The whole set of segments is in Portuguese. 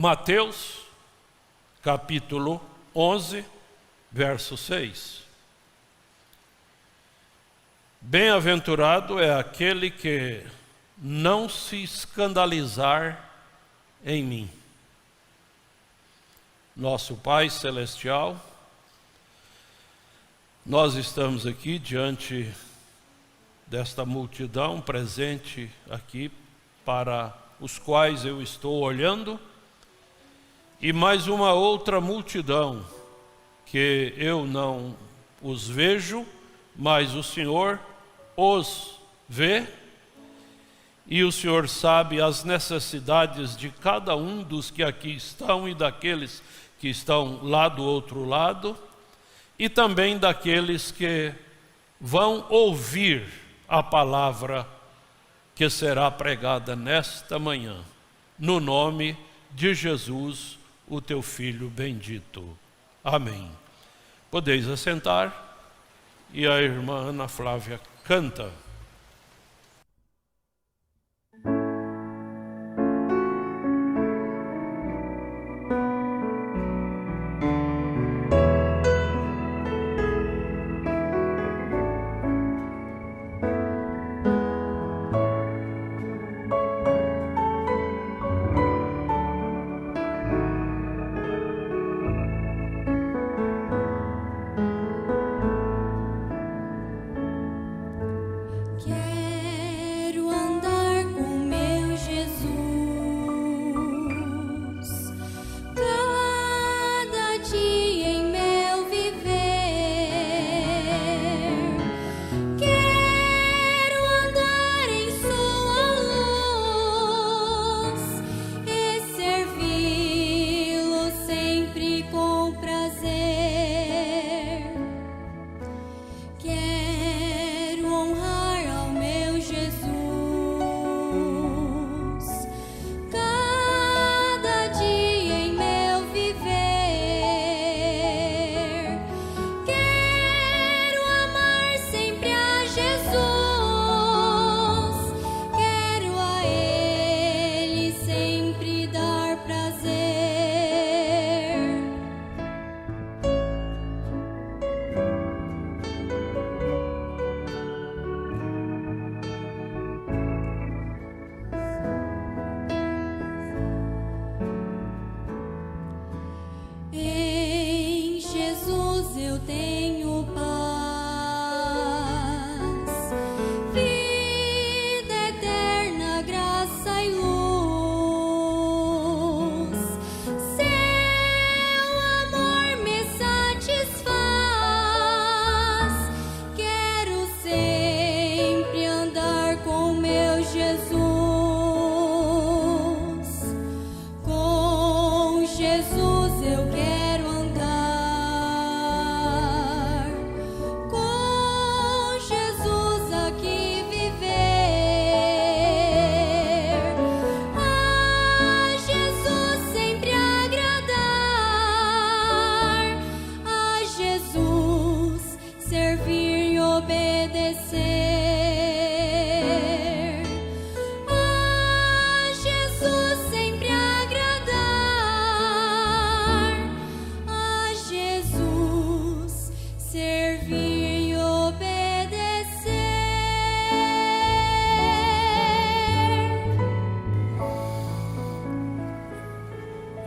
Mateus, capítulo 11, verso 6. Bem-aventurado é aquele que não se escandalizar em mim. Nosso Pai Celestial, nós estamos aqui diante desta multidão presente aqui, para os quais eu estou olhando, e mais uma outra multidão que eu não os vejo, mas o Senhor os vê, e o Senhor sabe as necessidades de cada um dos que aqui estão e daqueles que estão lá do outro lado, e também daqueles que vão ouvir a palavra que será pregada nesta manhã, no nome de Jesus, o teu Filho bendito. Amém. Podeis assentar, e a irmã Ana Flávia canta.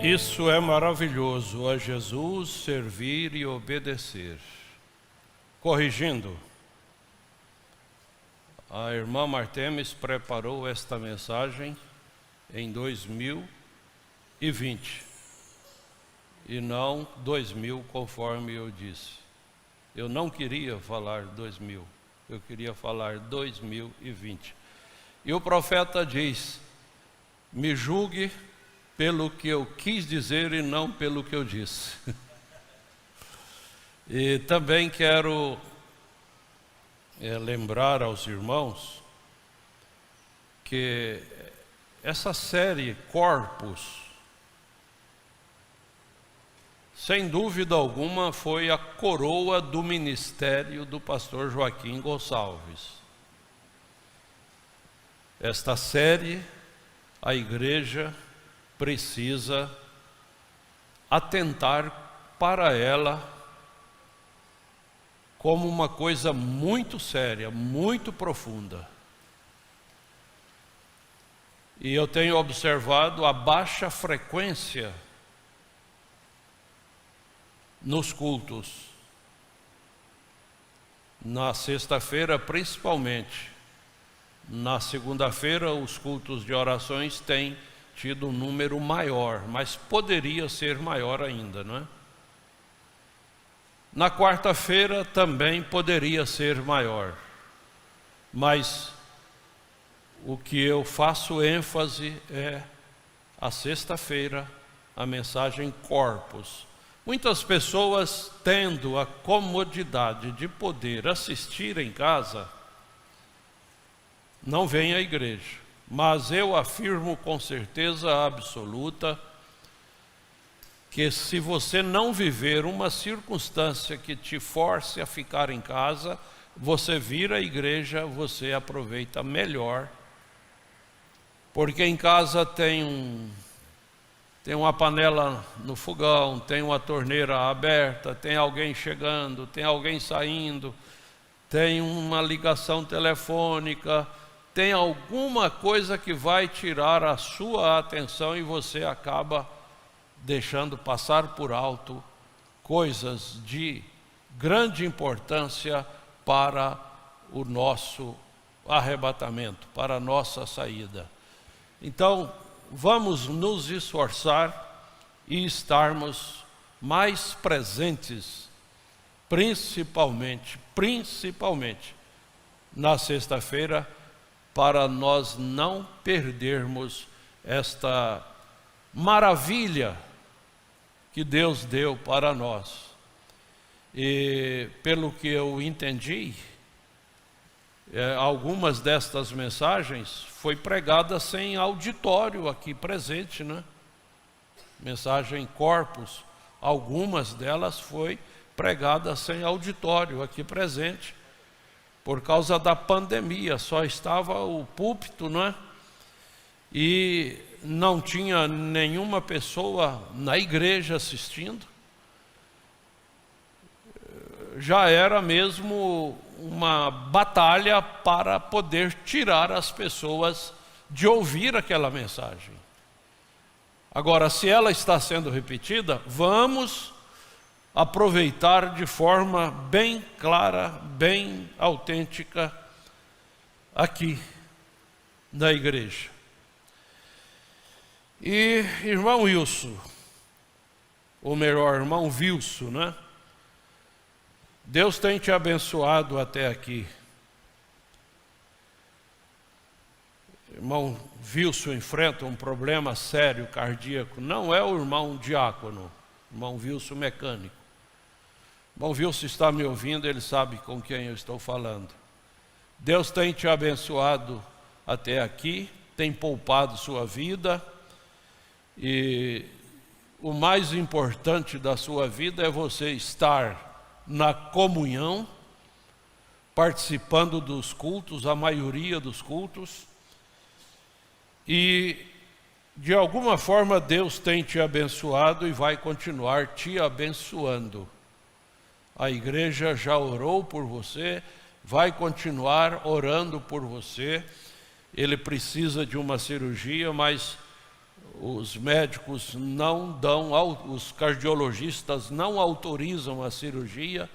Isso é maravilhoso, a Jesus servir e obedecer. Corrigindo, a irmã Martemes preparou esta mensagem em 2020 e não 2000, conforme eu disse. Eu não queria falar 2000, eu queria falar 2020. E o profeta diz: me julgue pelo que eu quis dizer e não pelo que eu disse. E também quero lembrar aos irmãos que essa série Corpus, sem dúvida alguma, foi a coroa do ministério do pastor Joaquim Gonçalves. Esta série, a igreja precisa atentar para ela como uma coisa muito séria, muito profunda. E eu tenho observado a baixa frequência nos cultos. Na sexta-feira, principalmente. Na segunda-feira, os cultos de orações têm tido um número maior, mas poderia ser maior ainda, não é? Na quarta-feira também poderia ser maior, mas o que eu faço ênfase é a sexta-feira, a mensagem Corpus. Muitas pessoas, tendo a comodidade de poder assistir em casa, não vêm à igreja. Mas eu afirmo com certeza absoluta que se você não viver uma circunstância que te force a ficar em casa, você vir à igreja, você aproveita melhor. Porque em casa tem uma panela no fogão, tem uma torneira aberta, tem alguém chegando, tem alguém saindo, tem uma ligação telefônica, tem alguma coisa que vai tirar a sua atenção e você acaba deixando passar por alto coisas de grande importância para o nosso arrebatamento, para a nossa saída. Então, vamos nos esforçar e estarmos mais presentes, principalmente na sexta-feira, para nós não perdermos esta maravilha que Deus deu para nós. E pelo que eu entendi, algumas destas mensagens foi pregada sem auditório aqui presente, né? Mensagem Corpus, algumas delas foi pregada sem auditório aqui presente, por causa da pandemia, só estava o púlpito, né? E não tinha nenhuma pessoa na igreja assistindo. Já era mesmo uma batalha para poder tirar as pessoas de ouvir aquela mensagem. Agora, se ela está sendo repetida, vamos aproveitar de forma bem clara, bem autêntica, aqui na igreja. E irmão Wilson, ou melhor, irmão Wilson, né? Deus tem te abençoado até aqui. Irmão Wilson enfrenta um problema sério cardíaco. Não é o irmão diácono, irmão Wilson mecânico. Irmão Wilson está me ouvindo, ele sabe com quem eu estou falando. Deus tem te abençoado até aqui, tem poupado sua vida. E o mais importante da sua vida é você estar na comunhão, participando dos cultos, a maioria dos cultos, e de alguma forma Deus tem te abençoado e vai continuar te abençoando. A igreja já orou por você, vai continuar orando por você. Ele precisa de uma cirurgia, mas os médicos não dão, os cardiologistas não autorizam a cirurgia.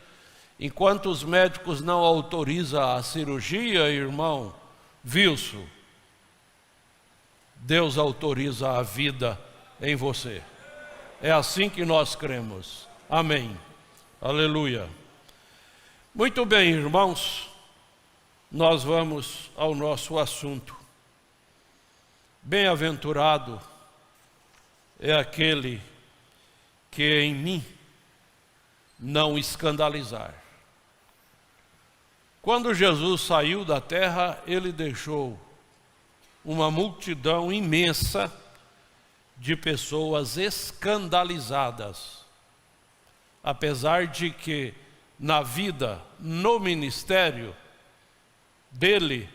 Enquanto os médicos não autorizam a cirurgia, irmão Wilson, Deus autoriza a vida em você. É assim que nós cremos. Amém. Aleluia. Muito bem, irmãos, nós vamos ao nosso assunto. Bem-aventurado é aquele que em mim não escandalizar. Quando Jesus saiu da terra, ele deixou uma multidão imensa de pessoas escandalizadas. Apesar de que na vida, no ministério dele,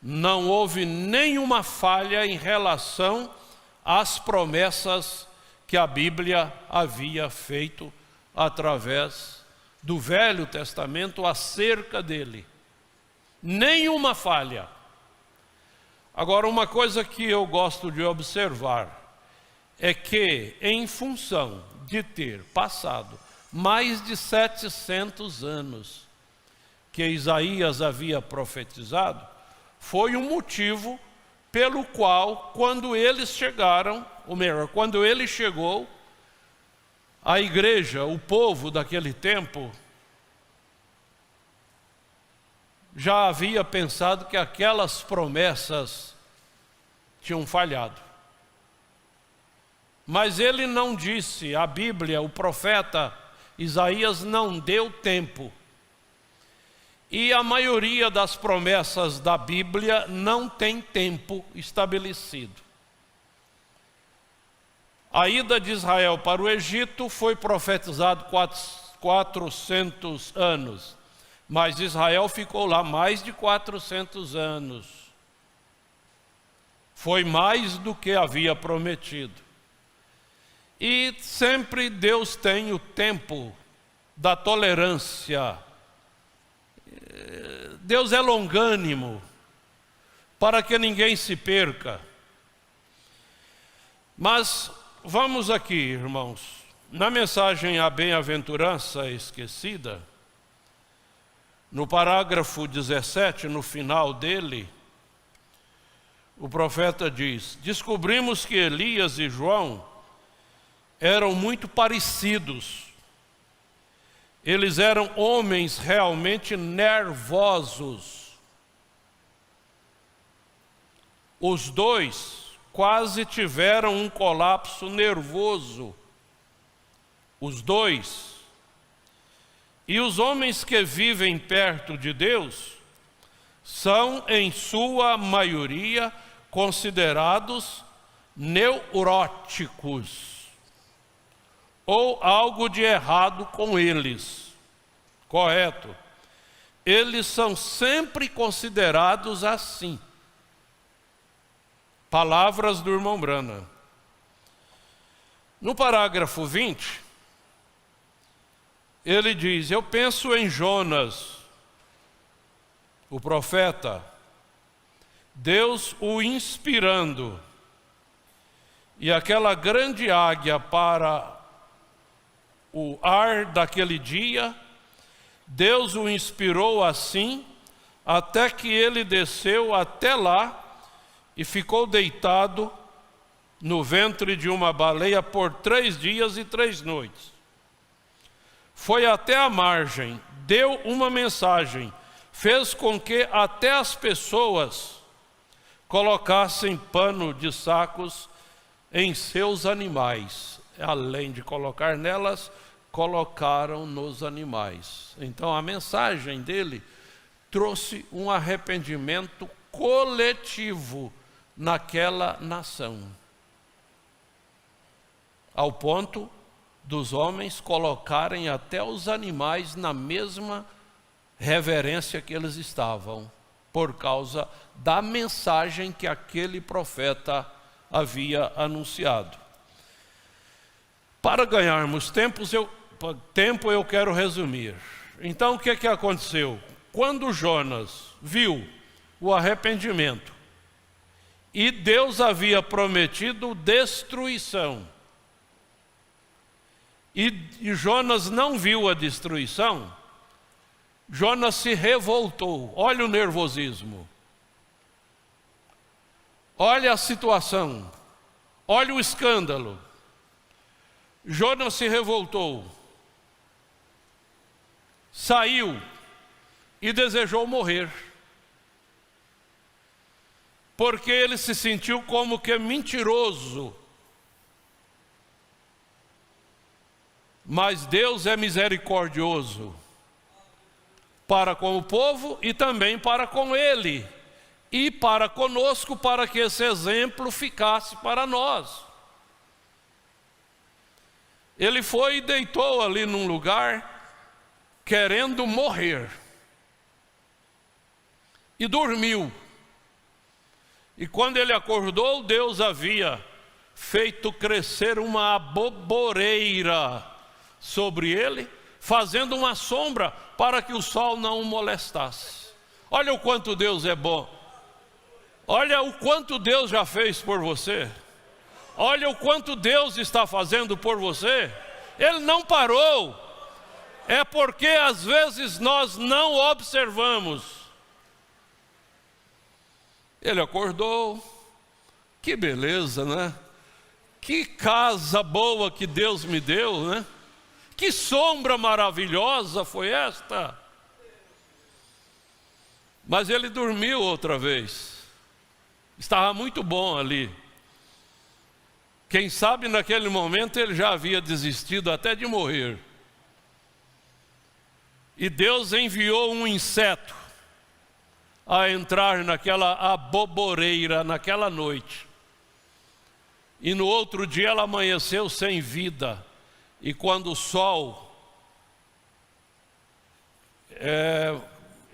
não houve nenhuma falha em relação às promessas que a Bíblia havia feito através do Velho Testamento acerca dele. Nenhuma falha. Agora, uma coisa que eu gosto de observar é que, em função de ter passado mais de 700 anos que Isaías havia profetizado, foi um motivo pelo qual, quando eles chegaram, ou melhor, quando ele chegou, a igreja, o povo daquele tempo, já havia pensado que aquelas promessas tinham falhado. Mas ele não disse, a Bíblia, o profeta Isaías não deu tempo. E a maioria das promessas da Bíblia não tem tempo estabelecido. A ida de Israel para o Egito foi profetizado 400 anos. Mas Israel ficou lá mais de 400 anos. Foi mais do que havia prometido. E sempre Deus tem o tempo da tolerância. Deus é longânimo, para que ninguém se perca. Mas vamos aqui, irmãos, na mensagem A Bem-aventurança Esquecida, no parágrafo 17, no final dele, o profeta diz: descobrimos que Elias e João eram muito parecidos. Eles eram homens realmente nervosos. Os dois quase tiveram um colapso nervoso. Os dois. E os homens que vivem perto de Deus são, em sua maioria, considerados neuróticos, ou algo de errado com eles. Correto? Eles são sempre considerados assim. Palavras do irmão Branham. No parágrafo 20, ele diz: eu penso em Jonas, o profeta, Deus o inspirando, e aquela grande águia para o ar daquele dia, Deus o inspirou assim, até que ele desceu até lá e ficou deitado no ventre de uma baleia por 3 dias e 3 noites. Foi até a margem, deu uma mensagem, fez com que até as pessoas colocassem pano de sacos em seus animais. Além de colocar nelas, colocaram nos animais. Então a mensagem dele trouxe um arrependimento coletivo naquela nação, ao ponto dos homens colocarem até os animais na mesma reverência que eles estavam, por causa da mensagem que aquele profeta havia anunciado. Para ganharmos tempo, eu quero resumir. Então o que aconteceu? Quando Jonas viu o arrependimento, e Deus havia prometido destruição, e Jonas não viu a destruição, Jonas se revoltou. Olha o nervosismo, olha a situação, olha o escândalo. Jonas se revoltou, saiu e desejou morrer, porque ele se sentiu como que mentiroso. Mas Deus é misericordioso para com o povo e também para com ele, e para conosco, para que esse exemplo ficasse para nós. Ele foi e deitou ali num lugar, querendo morrer, e dormiu. E quando ele acordou, Deus havia feito crescer uma aboboreira sobre ele, fazendo uma sombra para que o sol não o molestasse. Olha o quanto Deus é bom. Olha o quanto Deus já fez por você. Olha o quanto Deus está fazendo por você. Ele não parou. É porque às vezes nós não observamos. Ele acordou. Que beleza, né? Que casa boa que Deus me deu, né? Que sombra maravilhosa foi esta. Mas ele dormiu outra vez. Estava muito bom ali. Quem sabe naquele momento ele já havia desistido até de morrer. E Deus enviou um inseto a entrar naquela aboboreira naquela noite. E no outro dia ela amanheceu sem vida. E quando o sol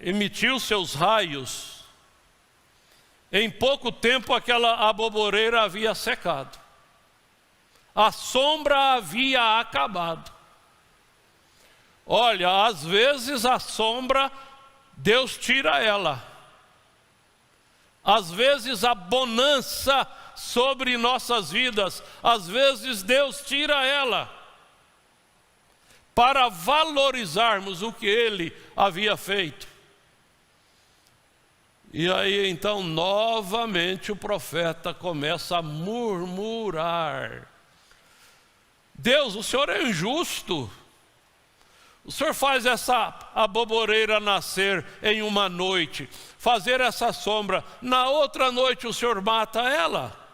emitiu seus raios, em pouco tempo aquela aboboreira havia secado. A sombra havia acabado. Olha, às vezes a sombra, Deus tira ela. Às vezes a bonança sobre nossas vidas, às vezes Deus tira ela, para valorizarmos o que Ele havia feito. E aí então novamente o profeta começa a murmurar. Deus, o Senhor é injusto. O Senhor faz essa aboboreira nascer em uma noite, fazer essa sombra, na outra noite o Senhor mata ela.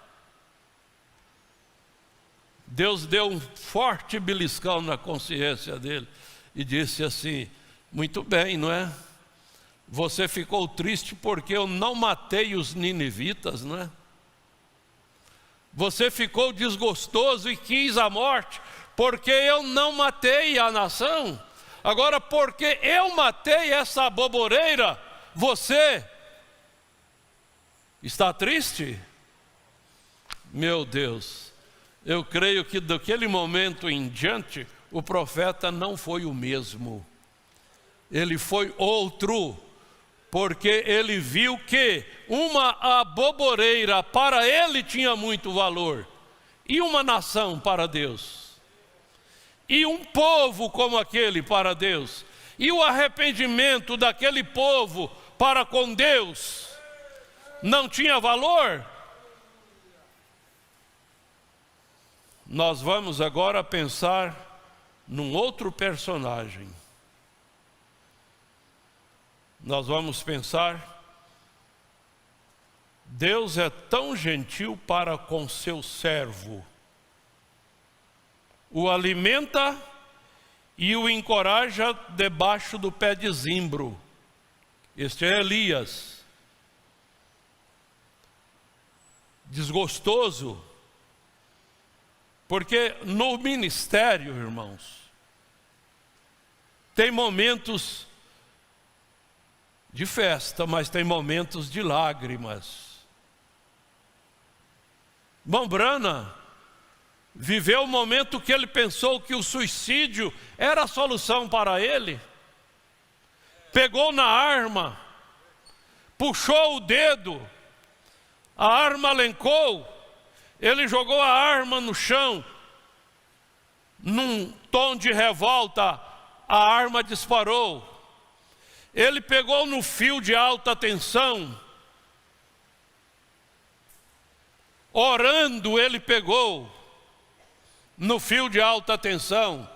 Deus deu um forte beliscão na consciência dele e disse assim: muito bem, não é? Você ficou triste porque eu não matei os ninivitas, não é? Você ficou desgostoso e quis a morte porque eu não matei a nação. Agora, porque eu matei essa aboboreira, você está triste? Meu Deus, eu creio que daquele momento em diante, o profeta não foi o mesmo. Ele foi outro, porque ele viu que uma aboboreira para ele tinha muito valor, e uma nação para Deus. E um povo como aquele para Deus, e o arrependimento daquele povo para com Deus, não tinha valor? Nós vamos agora pensar num outro personagem. Nós vamos pensar, Deus é tão gentil para com seu servo, o alimenta e o encoraja debaixo do pé de zimbro. Este é Elias. Desgostoso, porque no ministério, irmãos, tem momentos de festa, mas tem momentos de lágrimas. Irmão Branham viveu o momento que ele pensou que o suicídio era a solução para ele. Pegou na arma, puxou o dedo, a arma alencou, ele jogou a arma no chão, num tom de revolta, a arma disparou. Ele pegou no fio de alta tensão, orando ele pegou no fio de alta tensão.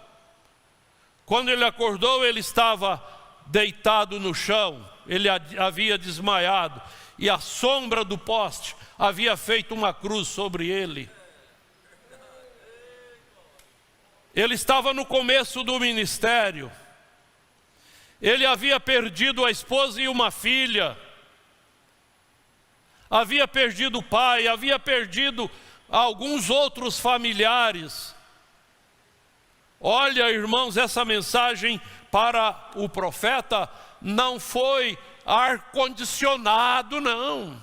Quando ele acordou, ele estava deitado no chão, ele havia desmaiado, e a sombra do poste havia feito uma cruz sobre ele. Ele estava no começo do ministério, ele havia perdido a esposa e uma filha, havia perdido o pai, havia perdido alguns outros familiares. Olha, irmãos, essa mensagem para o profeta não foi ar-condicionado, não.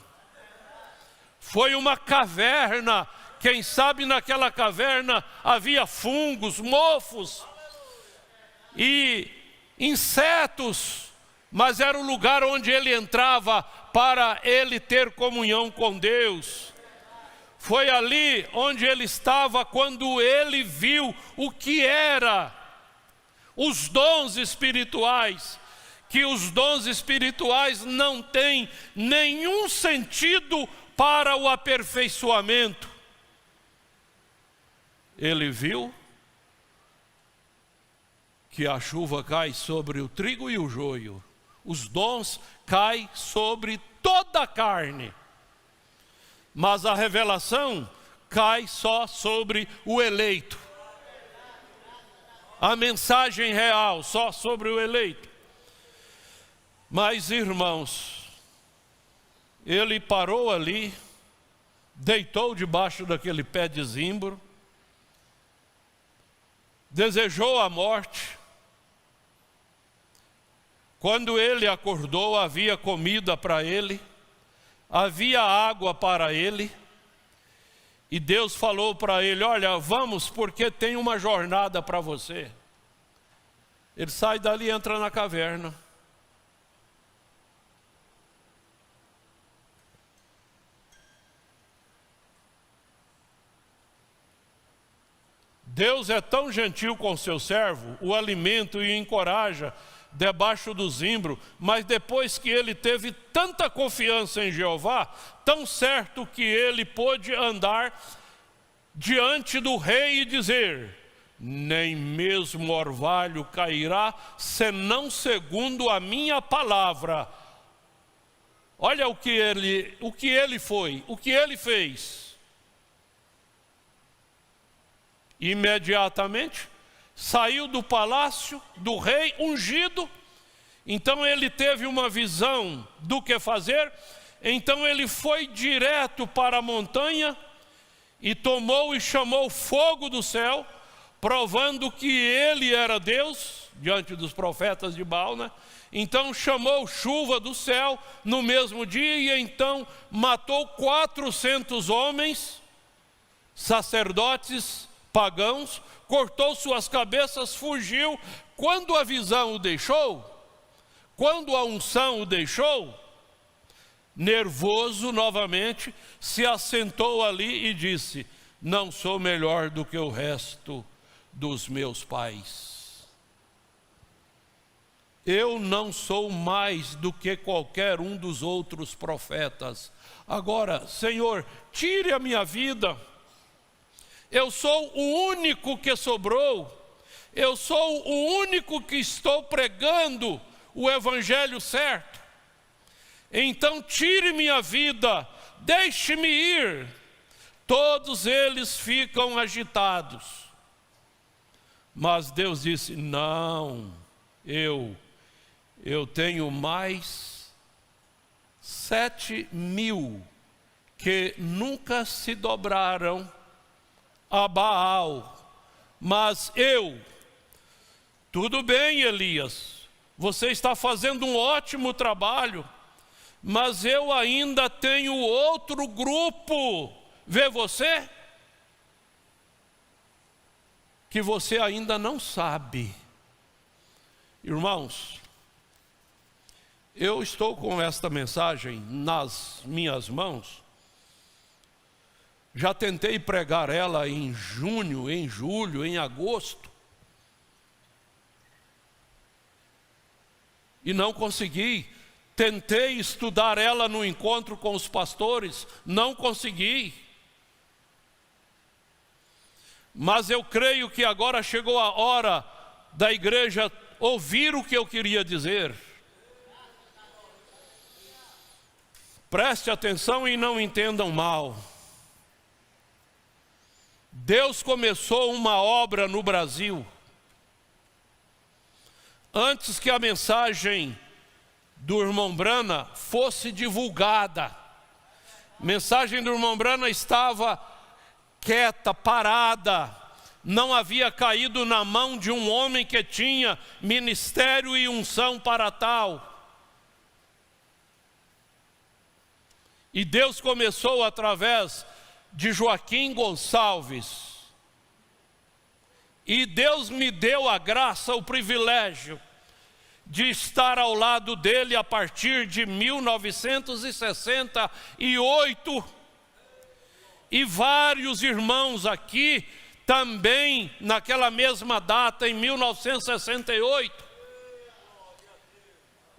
Foi uma caverna Quem sabe naquela caverna havia fungos, mofos e insetos, mas era o lugar onde ele entrava para ele ter comunhão com Deus. Foi ali onde ele estava quando ele viu o que era os dons espirituais, que os dons espirituais não têm nenhum sentido para o aperfeiçoamento. Ele viu que a chuva cai sobre o trigo e o joio, os dons caem sobre toda a carne, mas a revelação cai só sobre o eleito. A mensagem real só sobre o eleito. Mas, irmãos, ele parou ali, deitou debaixo daquele pé de zimbro, desejou a morte. Quando ele acordou, havia comida para ele, havia água para ele, e Deus falou para ele: olha, vamos, porque tem uma jornada para você. Ele sai dali e entra na caverna. Deus é tão gentil com seu servo, o alimenta e o encoraja debaixo do zimbro, mas depois que ele teve tanta confiança em Jeová, tão certo que ele pôde andar diante do rei e dizer: nem mesmo orvalho cairá, senão segundo a minha palavra. Olha o que ele fez. Imediatamente saiu do palácio do rei ungido. Então ele teve uma visão do que fazer. Então ele foi direto para a montanha e tomou e chamou fogo do céu, provando que ele era Deus diante dos profetas de Baal, né? Então chamou chuva do céu no mesmo dia e então matou 400 homens, sacerdotes pagãos, cortou suas cabeças, fugiu. Quando a visão o deixou, quando a unção o deixou, nervoso novamente, se assentou ali e disse: não sou melhor do que o resto dos meus pais. Eu não sou mais do que qualquer um dos outros profetas. Agora, Senhor, tire a minha vida. Eu sou o único que sobrou. Eu sou o único que estou pregando o evangelho certo. Então tire minha vida, deixe-me ir. Todos eles ficam agitados. Mas Deus disse: não, eu tenho mais 7.000 que nunca se dobraram a Baal, mas tudo bem, Elias, você está fazendo um ótimo trabalho, mas eu ainda tenho outro grupo, vê você? Que você ainda não sabe. Irmãos, eu estou com esta mensagem nas minhas mãos. Já tentei pregar ela em junho, em julho, em agosto. E não consegui. Tentei estudar ela no encontro com os pastores, não consegui. Mas eu creio que agora chegou a hora da igreja ouvir o que eu queria dizer. Preste atenção e não entendam mal. Deus começou uma obra no Brasil. Antes que a mensagem do irmão Brana fosse divulgada, a mensagem do irmão Brana estava quieta, parada, não havia caído na mão de um homem que tinha ministério e unção para tal. E Deus começou através de Joaquim Gonçalves. E Deus me deu a graça, o privilégio de estar ao lado dele a partir de 1968. E vários irmãos aqui também naquela mesma data, em 1968.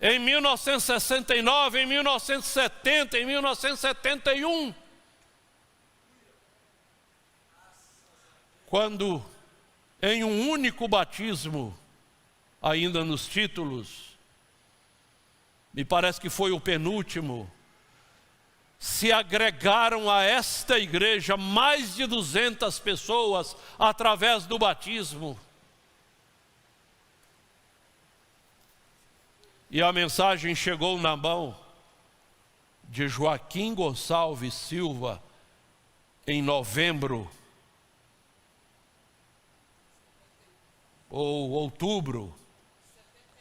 Em 1969, em 1970, em 1971. Quando em um único batismo, ainda nos títulos, me parece que foi o penúltimo, se agregaram a esta igreja mais de 200 pessoas através do batismo. E a mensagem chegou na mão de Joaquim Gonçalves Silva em novembro ou outubro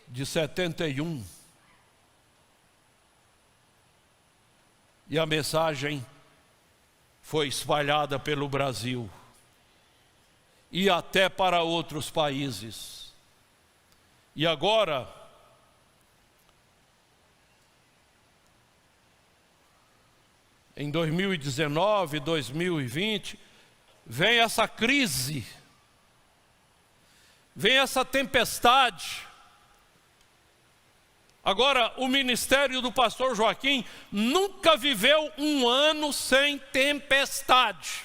de 71. E a mensagem foi espalhada pelo Brasil e até para outros países. E agora, em 2019, 2020, vem essa crise, vem essa tempestade. Agora, o ministério do pastor Joaquim nunca viveu um ano sem tempestade.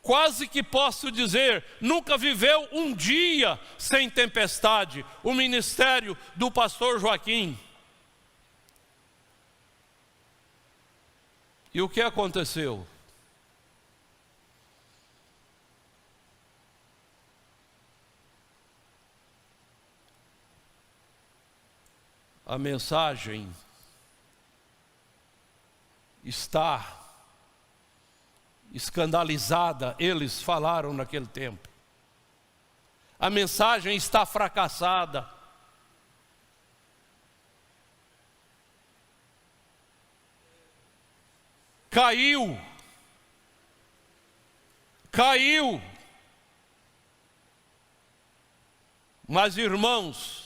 Quase que posso dizer, nunca viveu um dia sem tempestade, o ministério do pastor Joaquim. E o que aconteceu? A mensagem está escandalizada, eles falaram naquele tempo. A mensagem está fracassada. Caiu. Mas, irmãos,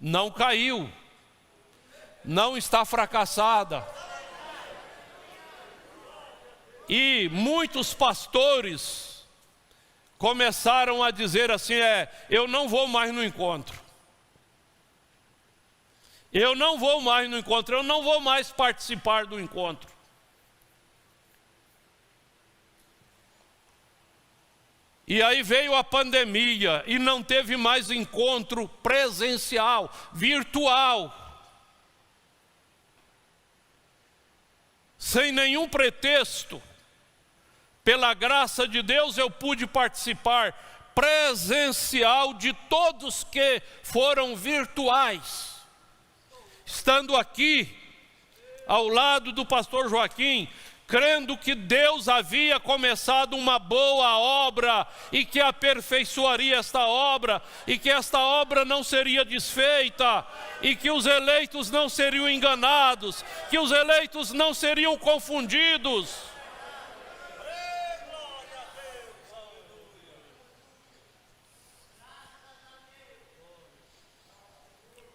não caiu, não está fracassada. E muitos pastores começaram a dizer assim, eu não vou mais no encontro. Eu não vou mais no encontro, eu não vou mais participar do encontro. E aí veio a pandemia e não teve mais encontro presencial, virtual. Sem nenhum pretexto, pela graça de Deus eu pude participar presencial de todos que foram virtuais. Estando aqui, ao lado do pastor Joaquim, crendo que Deus havia começado uma boa obra e que aperfeiçoaria esta obra, e que esta obra não seria desfeita, e que os eleitos não seriam enganados, que os eleitos não seriam confundidos.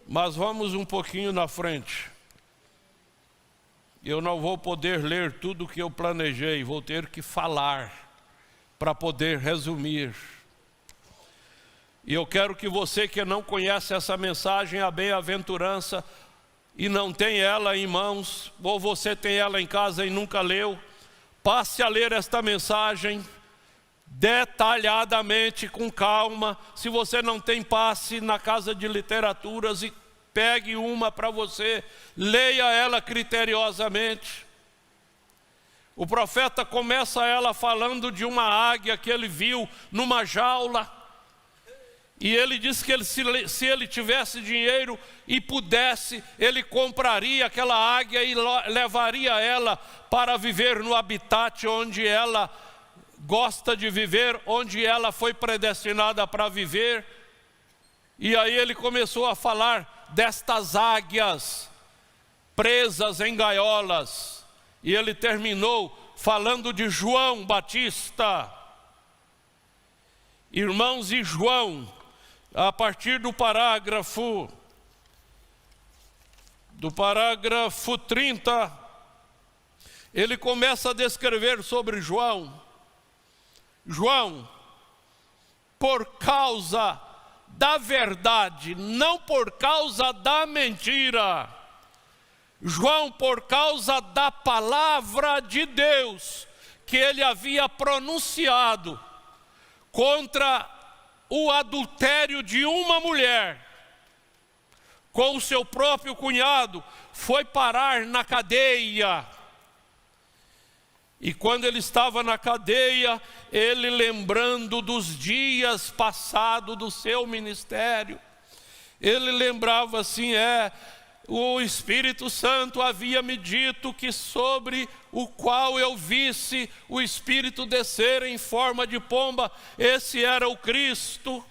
Mas vamos um pouquinho na frente. Eu não vou poder ler tudo o que eu planejei, vou ter que falar para poder resumir. E eu quero que você que não conhece essa mensagem, a bem-aventurança, e não tem ela em mãos, ou você tem ela em casa e nunca leu, passe a ler esta mensagem detalhadamente, com calma. Se você não tem, passe na casa de literaturas e pegue uma para você, leia ela criteriosamente. O profeta começa ela falando de uma águia que ele viu numa jaula. E ele disse que se ele tivesse dinheiro e pudesse, ele compraria aquela águia e levaria ela para viver no habitat onde ela gosta de viver, onde ela foi predestinada para viver. E aí ele começou a falar destas águias presas em gaiolas E ele terminou falando de João Batista. Irmãos, e João, a partir do parágrafo 30, ele começa a descrever sobre João. João, por causa da verdade, não por causa da mentira. João, por causa da palavra de Deus que ele havia pronunciado contra o adultério de uma mulher com o seu próprio cunhado, foi parar na cadeia. E quando ele estava na cadeia, ele lembrando dos dias passados do seu ministério, ele lembrava assim, o Espírito Santo havia me dito que sobre o qual eu visse o Espírito descer em forma de pomba, esse era o Cristo.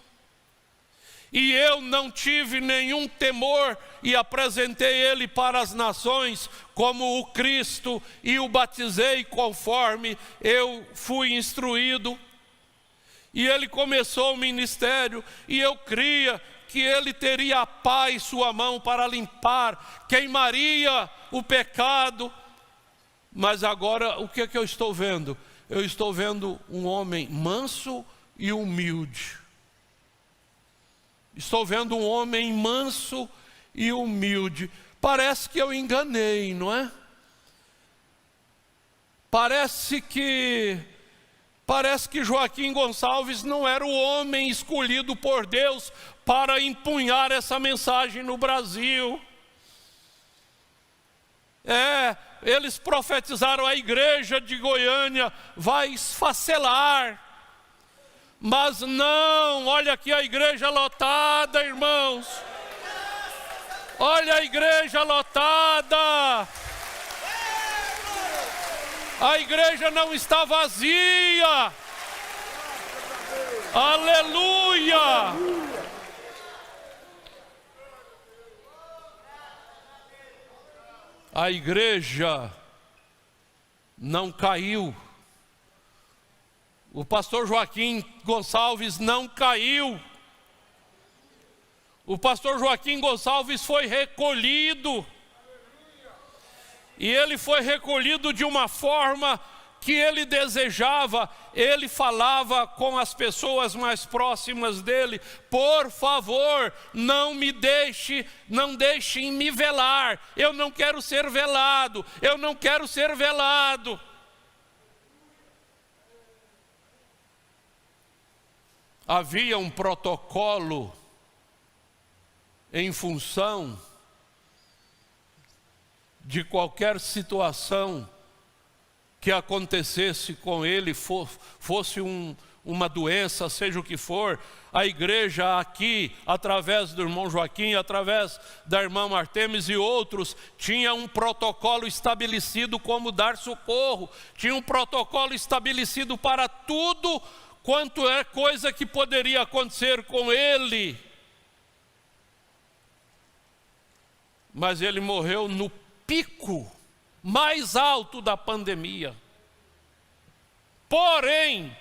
E eu não tive nenhum temor e apresentei ele para as nações como o Cristo e o batizei conforme eu fui instruído. E ele começou o ministério e eu cria que ele teria a pá em sua mão para limpar, queimaria o pecado. Mas agora o que é que eu estou vendo? Eu estou vendo um homem manso e humilde. Estou vendo um homem manso e humilde. Parece que eu enganei, não é? Parece que Joaquim Gonçalves não era o homem escolhido por Deus para empunhar essa mensagem no Brasil. Eles profetizaram: a igreja de Goiânia vai esfacelar. Mas não, olha aqui a igreja lotada, irmãos. Olha a igreja lotada. A igreja não está vazia. Aleluia. A igreja não caiu. O pastor Joaquim Gonçalves não caiu. O pastor Joaquim Gonçalves foi recolhido. E ele foi recolhido de uma forma que ele desejava. Ele falava com as pessoas mais próximas dele: por favor, não deixem me velar. Eu não quero ser velado. Eu não quero ser velado. Havia um protocolo em função de qualquer situação que acontecesse com ele, fosse uma doença, seja o que for. A igreja aqui, através do irmão Joaquim, através da irmã Artemis e outros, tinha um protocolo estabelecido como dar socorro. Tinha um protocolo estabelecido para tudo quanto é coisa que poderia acontecer com ele. Mas ele morreu no pico mais alto da pandemia. Porém,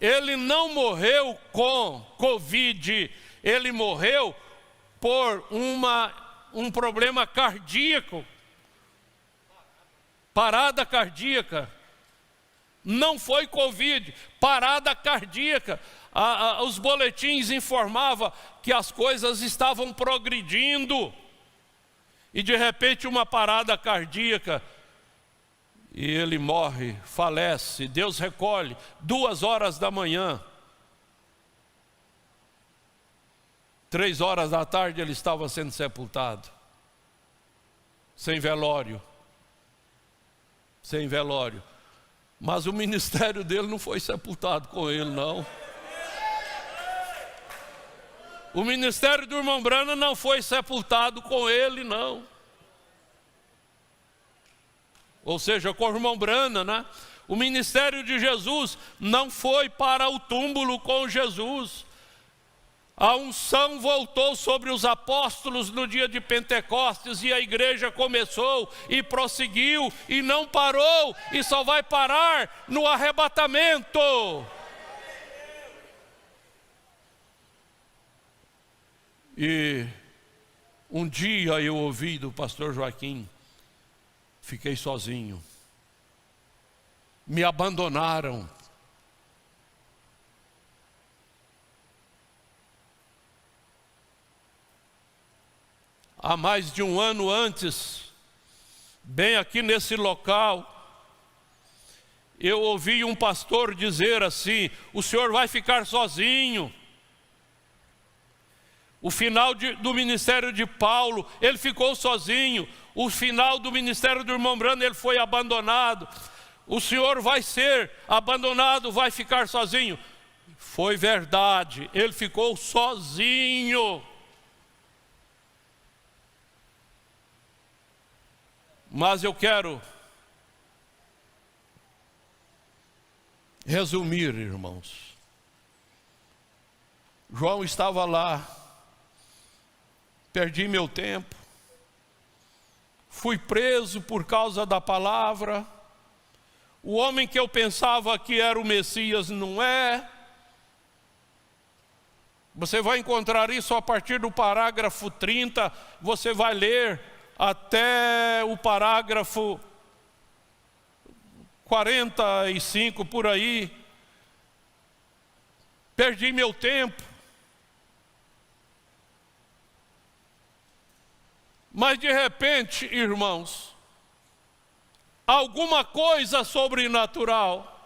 ele não morreu com Covid, ele morreu por um problema cardíaco. Parada cardíaca. Não foi Covid, parada cardíaca. Os boletins informavam que as coisas estavam progredindo. E de repente uma parada cardíaca. E ele morre, falece. Deus recolhe, 2h da manhã. 3h da tarde ele estava sendo sepultado. Sem velório. Sem velório. Mas o ministério dele não foi sepultado com ele, não. O ministério do irmão Brana não foi sepultado com ele, não. Ou seja, com o irmão Brana, né? O ministério de Jesus não foi para o túmulo com Jesus. A unção voltou sobre os apóstolos no dia de Pentecostes e a igreja começou e prosseguiu e não parou e só vai parar no arrebatamento. E um dia eu ouvi do pastor Joaquim, fiquei sozinho, me abandonaram. Há mais de um ano antes, bem aqui nesse local, eu ouvi um pastor dizer assim: o senhor vai ficar sozinho. O final do ministério de Paulo, ele ficou sozinho. O final do ministério do irmão Brando, ele foi abandonado. O senhor vai ser abandonado, vai ficar sozinho. Foi verdade, ele ficou sozinho. Mas eu quero resumir, irmãos. João estava lá, perdi meu tempo, fui preso por causa da palavra. O homem que eu pensava que era o Messias não é. Você vai encontrar isso a partir do parágrafo 30, você vai ler até o parágrafo 45, por aí. Perdi meu tempo. Mas de repente, irmãos, alguma coisa sobrenatural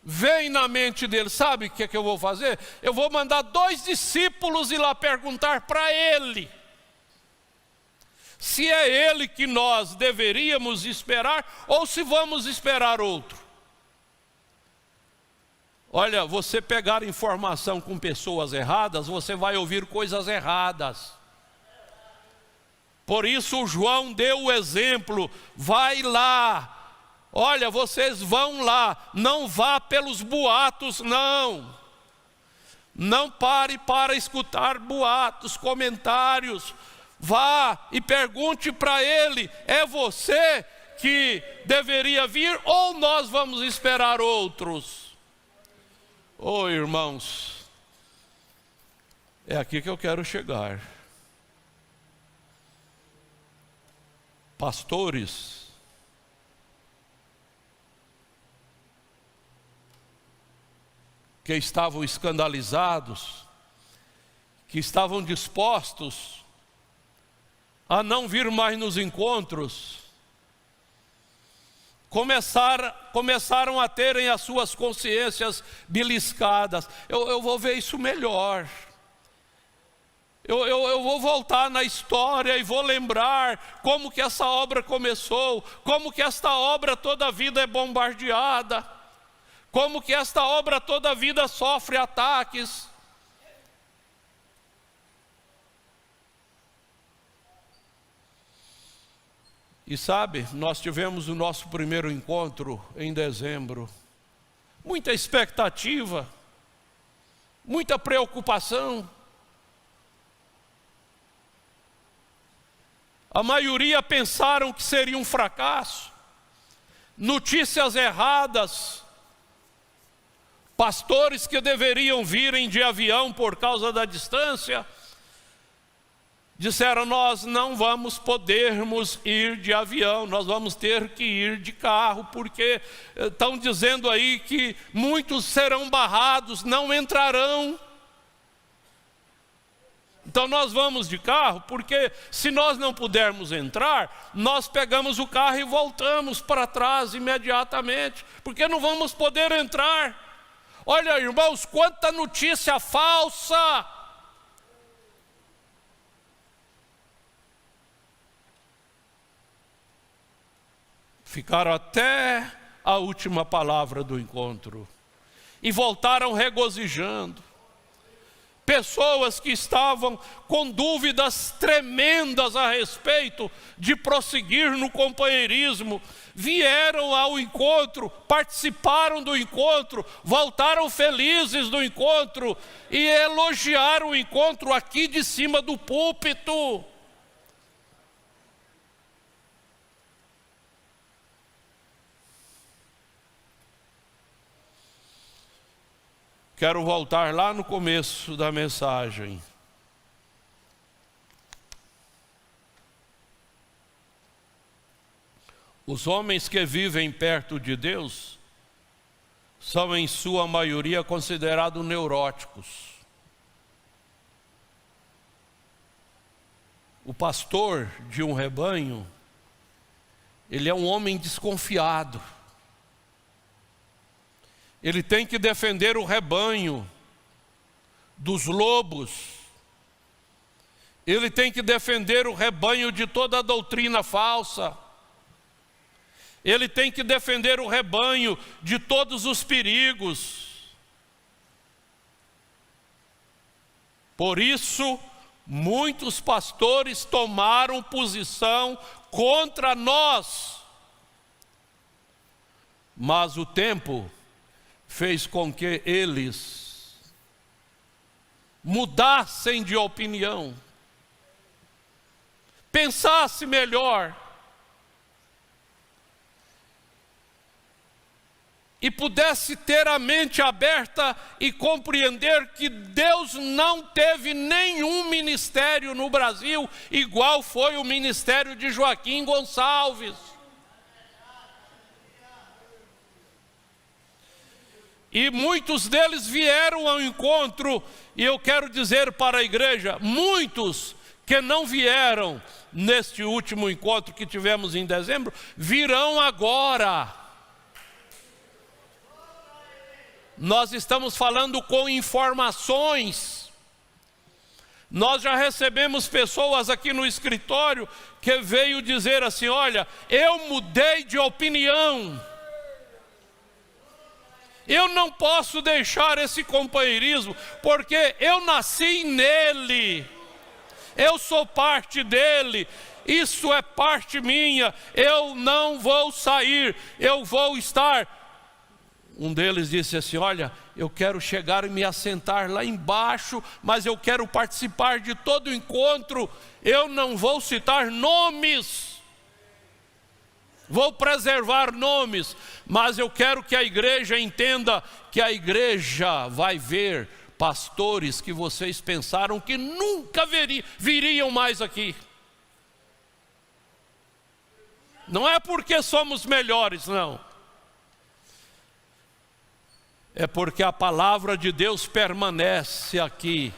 vem na mente dele. Sabe o que é que eu vou fazer? Eu vou mandar 2 discípulos ir lá perguntar para ele se é ele que nós deveríamos esperar ou se vamos esperar outro. Olha, você pegar informação com pessoas erradas, você vai ouvir coisas erradas. Por isso João deu o exemplo: vai lá, olha, vocês vão lá, não vá pelos boatos, não. Não pare para escutar boatos, comentários. Vá e pergunte para ele: é você que deveria vir ou nós vamos esperar outros? Oh, irmãos, é aqui que eu quero chegar. Pastores que estavam escandalizados, que estavam dispostos a não vir mais nos encontros, começaram a terem as suas consciências beliscadas. Eu vou ver isso melhor. Eu vou voltar na história e vou lembrar como que essa obra começou, como que esta obra toda a vida é bombardeada, como que esta obra toda a vida sofre ataques. E sabe, nós tivemos o nosso primeiro encontro em dezembro. Muita expectativa, muita preocupação. A maioria pensaram que seria um fracasso. Notícias erradas. Pastores que deveriam virem de avião por causa da distância disseram: nós não vamos podermos ir de avião, nós vamos ter que ir de carro, porque estão dizendo aí que muitos serão barrados, não entrarão. Então nós vamos de carro, porque se nós não pudermos entrar, nós pegamos o carro e voltamos para trás imediatamente, porque não vamos poder entrar. Olha, irmãos, quanta notícia falsa! Ficaram até a última palavra do encontro e voltaram regozijando. pessoas que estavam com dúvidas tremendas a respeito de prosseguir no companheirismo, vieram ao encontro, participaram do encontro, voltaram felizes do encontro e elogiaram o encontro aqui de cima do púlpito. Quero voltar lá no começo da mensagem. Os homens que vivem perto de Deus são, em sua maioria, considerados neuróticos. O pastor de um rebanho, ele é um homem desconfiado. Ele tem que defender o rebanho dos lobos. Ele tem que defender o rebanho de toda a doutrina falsa. Ele tem que defender o rebanho de todos os perigos. Por isso, muitos pastores tomaram posição contra nós. Mas o tempo fez com que eles mudassem de opinião, pensassem melhor e pudesse ter a mente aberta e compreender que Deus não teve nenhum ministério no Brasil igual foi o ministério de Joaquim Gonçalves. E muitos deles vieram ao encontro, e eu quero dizer para a igreja, muitos que não vieram neste último encontro que tivemos em dezembro, virão agora. Nós estamos falando com informações. Nós já recebemos pessoas aqui no escritório que veio dizer assim: olha, eu mudei de opinião. Eu não posso deixar esse companheirismo, porque eu nasci nele, eu sou parte dele, isso é parte minha, eu não vou sair, eu vou estar. Um deles disse assim: olha, eu quero chegar e me assentar lá embaixo, mas eu quero participar de todo o encontro, eu não vou citar nomes. Vou preservar nomes, mas eu quero que a igreja entenda que a igreja vai ver pastores que vocês pensaram que nunca viriam mais aqui. Não é porque somos melhores, não. É porque a palavra de Deus permanece aqui.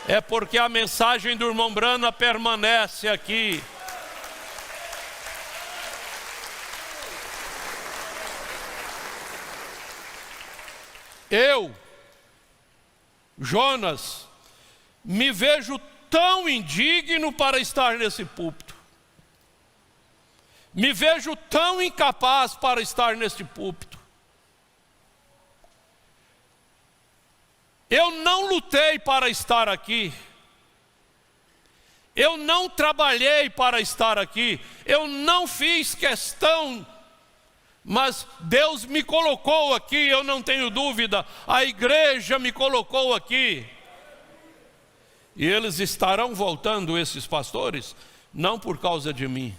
É porque a mensagem do irmão Brana permanece aqui. Eu, Jonas, me vejo tão indigno para estar nesse púlpito. Me vejo tão incapaz para estar neste púlpito. Eu não lutei para estar aqui. Eu não trabalhei para estar aqui. Eu não fiz questão. Mas Deus me colocou aqui, eu não tenho dúvida. A igreja me colocou aqui. E eles estarão voltando, esses pastores, não por causa de mim,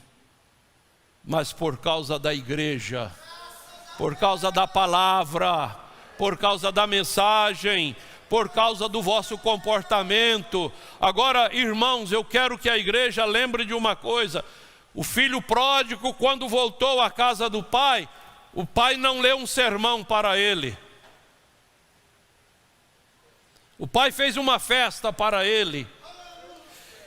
mas por causa da igreja, por causa da palavra, por causa da mensagem, por causa do vosso comportamento. Agora, irmãos, eu quero que a igreja lembre de uma coisa. O filho pródigo, quando voltou à casa do pai, o pai não leu um sermão para ele. O pai fez uma festa para ele.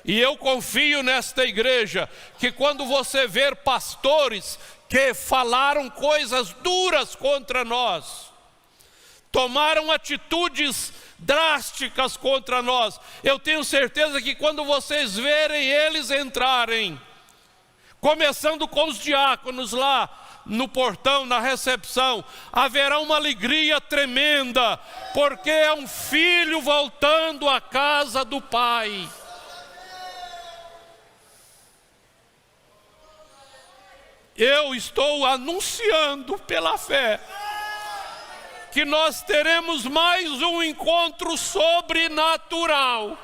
E eu confio nesta igreja, que quando você ver pastores que falaram coisas duras contra nós, tomaram atitudes drásticas contra nós, eu tenho certeza que quando vocês verem eles entrarem, começando com os diáconos lá, no portão, na recepção, haverá uma alegria tremenda, porque é um filho voltando à casa do Pai. Eu estou anunciando pela fé que nós teremos mais um encontro sobrenatural.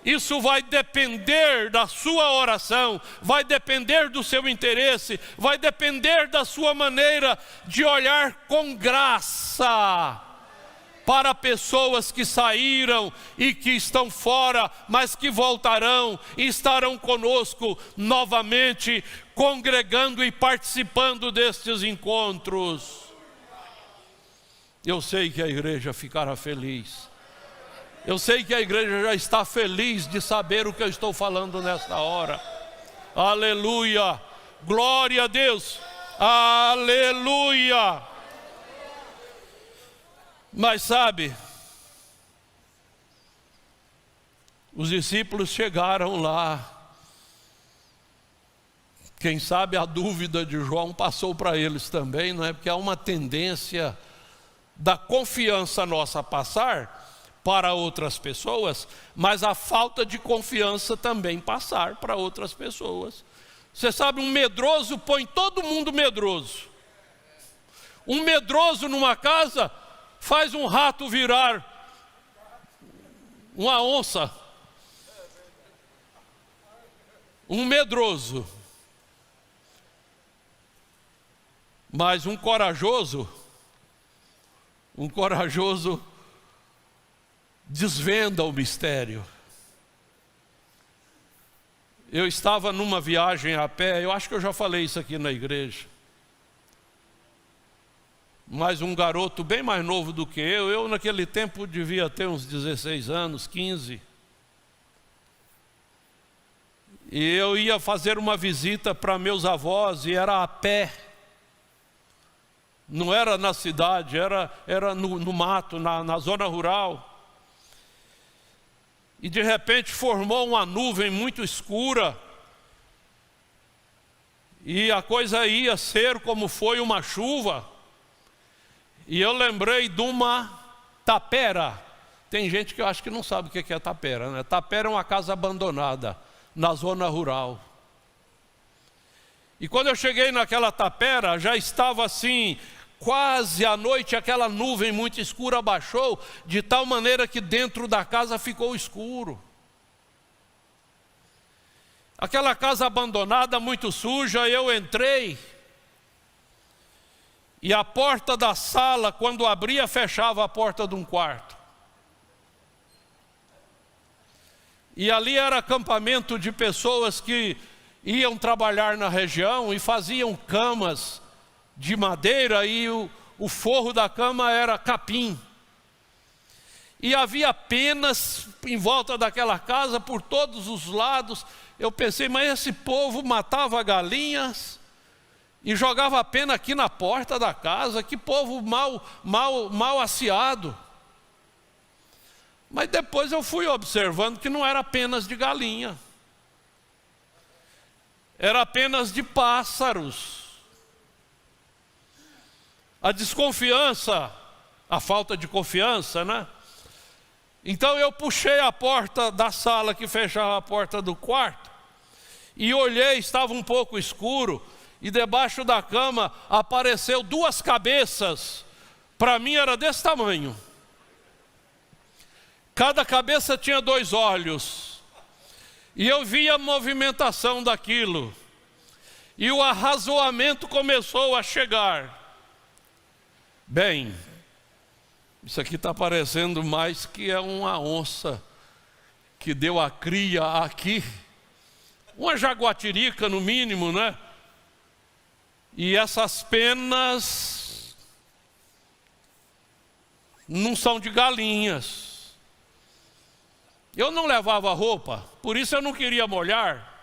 Isso vai depender da sua oração, vai depender do seu interesse, vai depender da sua maneira de olhar com graça para pessoas que saíram e que estão fora, mas que voltarão e estarão conosco novamente, congregando e participando destes encontros. Eu sei que a igreja ficará feliz. Eu sei que a igreja já está feliz de saber o que eu estou falando nesta hora. Aleluia! Glória a Deus! Aleluia! Mas sabe, os discípulos chegaram lá. Quem sabe a dúvida de João passou para eles também, não é? Porque há uma tendência da confiança nossa passar para outras pessoas, mas a falta de confiança também passar para outras pessoas. Você sabe, um medroso põe todo mundo medroso. Um medroso numa casa faz um rato virar uma onça. Um medroso. Mas um corajoso desvenda o mistério. Eu estava numa viagem a pé, eu acho que eu já falei isso aqui na igreja. Mas um garoto bem mais novo do que eu naquele tempo devia ter uns 16 anos, 15. E eu ia fazer uma visita para meus avós e era a pé. Não era na cidade, era no mato, na zona rural. E de repente formou uma nuvem muito escura. E a coisa ia ser como foi uma chuva. E eu lembrei de uma tapera. Tem gente que eu acho que não sabe o que é tapera, né? Tapera é uma casa abandonada na zona rural. E quando eu cheguei naquela tapera, já estava assim, quase à noite, aquela nuvem muito escura abaixou, de tal maneira que dentro da casa ficou escuro. Aquela casa abandonada, muito suja, eu entrei. E a porta da sala, quando abria, fechava a porta de um quarto. E ali era acampamento de pessoas que iam trabalhar na região e faziam camas de madeira e o forro da cama era capim. E havia penas em volta daquela casa por todos os lados. Eu pensei, mas esse povo matava galinhas e jogava a pena aqui na porta da casa. Que povo mal asseado. Mas depois eu fui observando que não era apenas de galinha. Era apenas de pássaros. A desconfiança, a falta de confiança, né? Então eu puxei a porta da sala que fechava a porta do quarto e olhei, estava um pouco escuro e debaixo da cama apareceu duas cabeças. Para mim era desse tamanho. Cada cabeça tinha 2 olhos. E eu vi a movimentação daquilo. E o arrazoamento começou a chegar. Bem, isso aqui está parecendo mais que é uma onça que deu a cria aqui. Uma jaguatirica no mínimo, né? E essas penas não são de galinhas. Eu não levava roupa, por isso eu não queria molhar.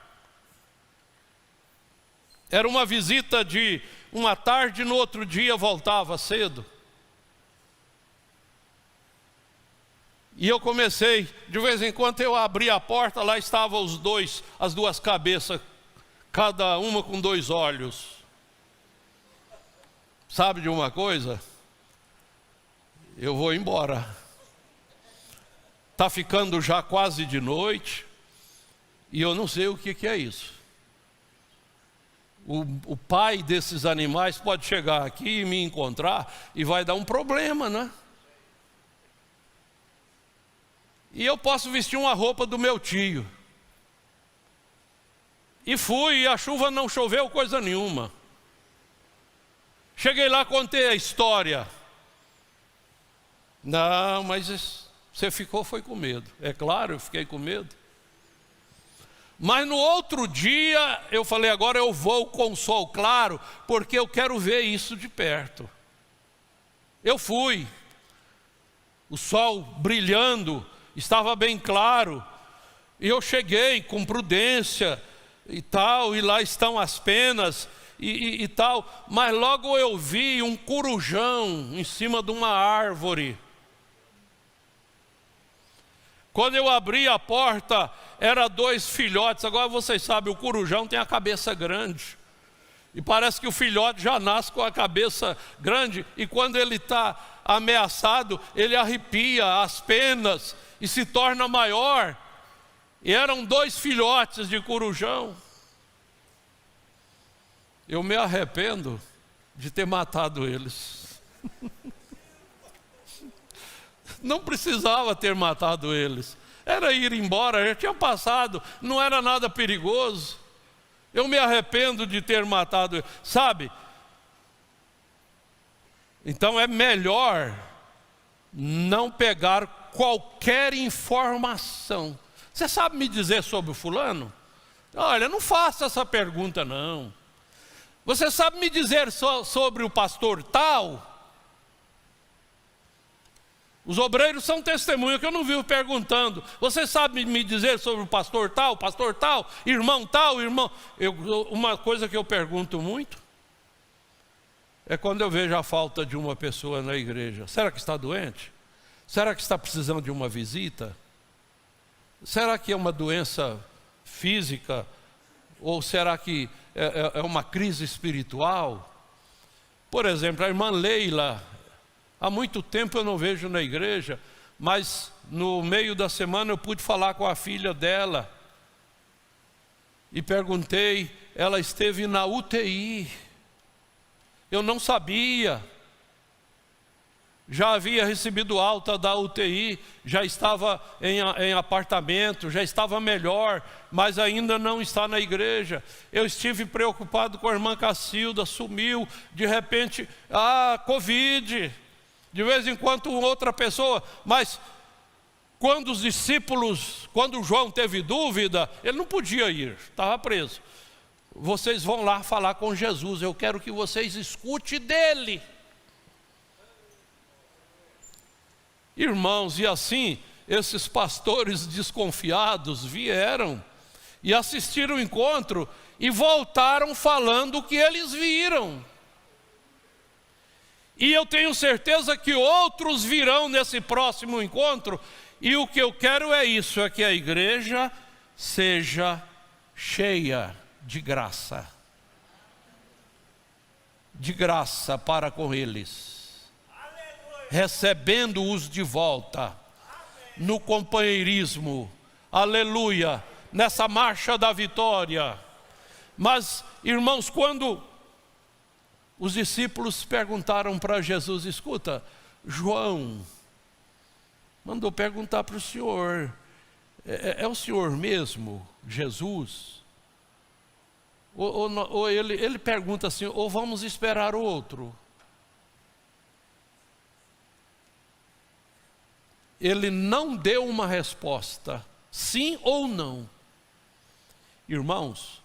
Era uma visita de uma tarde, no outro dia voltava cedo. E eu comecei, de vez em quando eu abria a porta, lá estavam as 2 cabeças cada uma com 2 olhos. Sabe de uma coisa? Eu vou embora. Está ficando já quase de noite e eu não sei o que é isso. O pai desses animais pode chegar aqui e me encontrar e vai dar um problema, né? E eu posso vestir uma roupa do meu tio. E fui, e a chuva não choveu coisa nenhuma. Cheguei lá, contei a história. Não, mas você foi com medo. É claro, eu fiquei com medo. Mas no outro dia, eu falei, agora eu vou com o sol claro, porque eu quero ver isso de perto. Eu fui. O sol brilhando, estava bem claro. E eu cheguei com prudência e tal, e lá estão as penas e tal. Mas logo eu vi um corujão em cima de uma árvore. Quando eu abri a porta, eram 2 filhotes. Agora vocês sabem, o corujão tem a cabeça grande. E parece que o filhote já nasce com a cabeça grande. E quando ele está ameaçado, ele arrepia as penas e se torna maior. E eram 2 filhotes de corujão. Eu me arrependo de ter matado eles. Não precisava ter matado eles. Era ir embora, já tinha passado, não era nada perigoso. Eu me arrependo de ter matado eles, sabe? Então é melhor não pegar qualquer informação. Você sabe me dizer sobre o fulano? Olha, não faça essa pergunta não. Você sabe me dizer sobre o pastor tal? Os obreiros são testemunhas que eu não vivo perguntando. Você sabe me dizer sobre o pastor tal, irmão tal, irmão... Uma coisa que eu pergunto muito é quando eu vejo a falta de uma pessoa na igreja. Será que está doente? Será que está precisando de uma visita? Será que é uma doença física? Ou será que é uma crise espiritual? Por exemplo, a irmã Leila, há muito tempo eu não vejo na igreja, mas no meio da semana eu pude falar com a filha dela. E perguntei, ela esteve na UTI. Eu não sabia. Já havia recebido alta da UTI, já estava em apartamento, já estava melhor, mas ainda não está na igreja. Eu estive preocupado com a irmã Cacilda, sumiu, de repente, Covid, de vez em quando outra pessoa, mas quando os discípulos, quando João teve dúvida, ele não podia ir, estava preso. Vocês vão lá falar com Jesus, eu quero que vocês escutem dele. Irmãos, e assim, esses pastores desconfiados vieram e assistiram o encontro e voltaram falando o que eles viram. E eu tenho certeza que outros virão nesse próximo encontro, e o que eu quero é isso, é que a igreja seja cheia de graça para com eles. Recebendo-os de volta, no companheirismo, aleluia, nessa marcha da vitória. Mas, irmãos, quando os discípulos perguntaram para Jesus, escuta, João mandou perguntar para o Senhor, é o Senhor mesmo, Jesus? Ou ele pergunta assim, ou vamos esperar outro? Ele não deu uma resposta, sim ou não. Irmãos,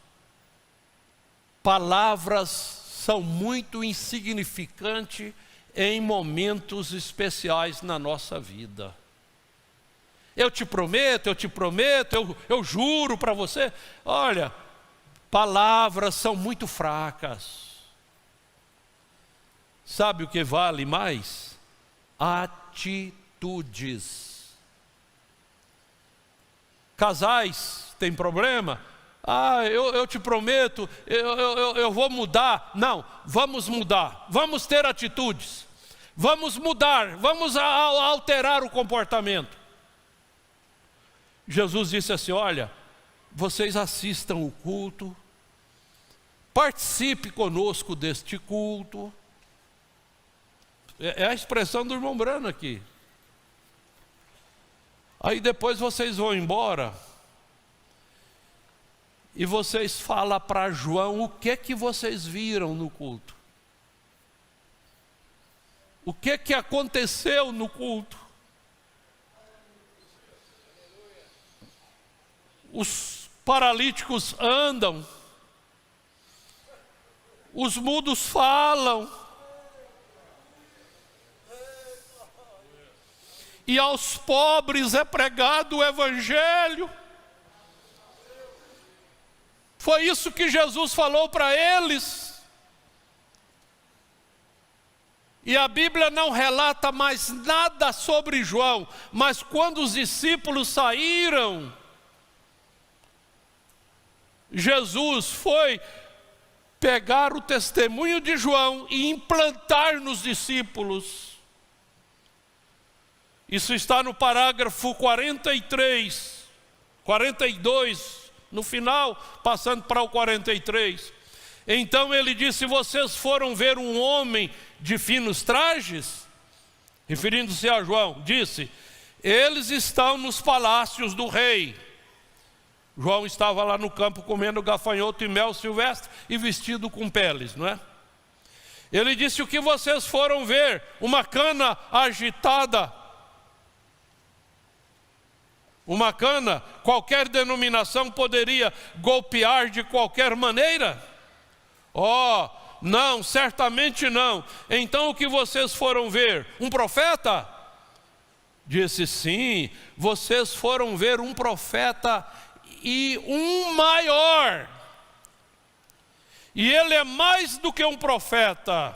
palavras são muito insignificantes em momentos especiais na nossa vida. Eu te prometo, eu juro para você. Olha, palavras são muito fracas. Sabe o que vale mais? Atitudes. Casais têm problema? eu te prometo, eu vou mudar. Não, vamos mudar, vamos ter atitudes, vamos mudar, vamos alterar o comportamento. Jesus disse assim: olha, vocês assistam o culto, participe conosco deste culto. É a expressão do irmão Brano aqui. Aí depois vocês vão embora e vocês falam para João o que vocês viram no culto. O que aconteceu no culto. Os paralíticos andam, os mudos falam, e aos pobres é pregado o evangelho. Foi isso que Jesus falou para eles. E a Bíblia não relata mais nada sobre João, mas quando os discípulos saíram, Jesus foi pegar o testemunho de João e implantar nos discípulos. Isso está no parágrafo 43, 42, no final, passando para o 43. Então ele disse: vocês foram ver um homem de finos trajes? Referindo-se a João, disse: eles estão nos palácios do rei. João estava lá no campo comendo gafanhoto e mel silvestre e vestido com peles, não é? Ele disse: o que vocês foram ver? Uma cana agitada. Uma cana, qualquer denominação poderia golpear de qualquer maneira? Oh, não, certamente não. Então o que vocês foram ver? Um profeta? Disse: sim, vocês foram ver um profeta e um maior. E ele é mais do que um profeta.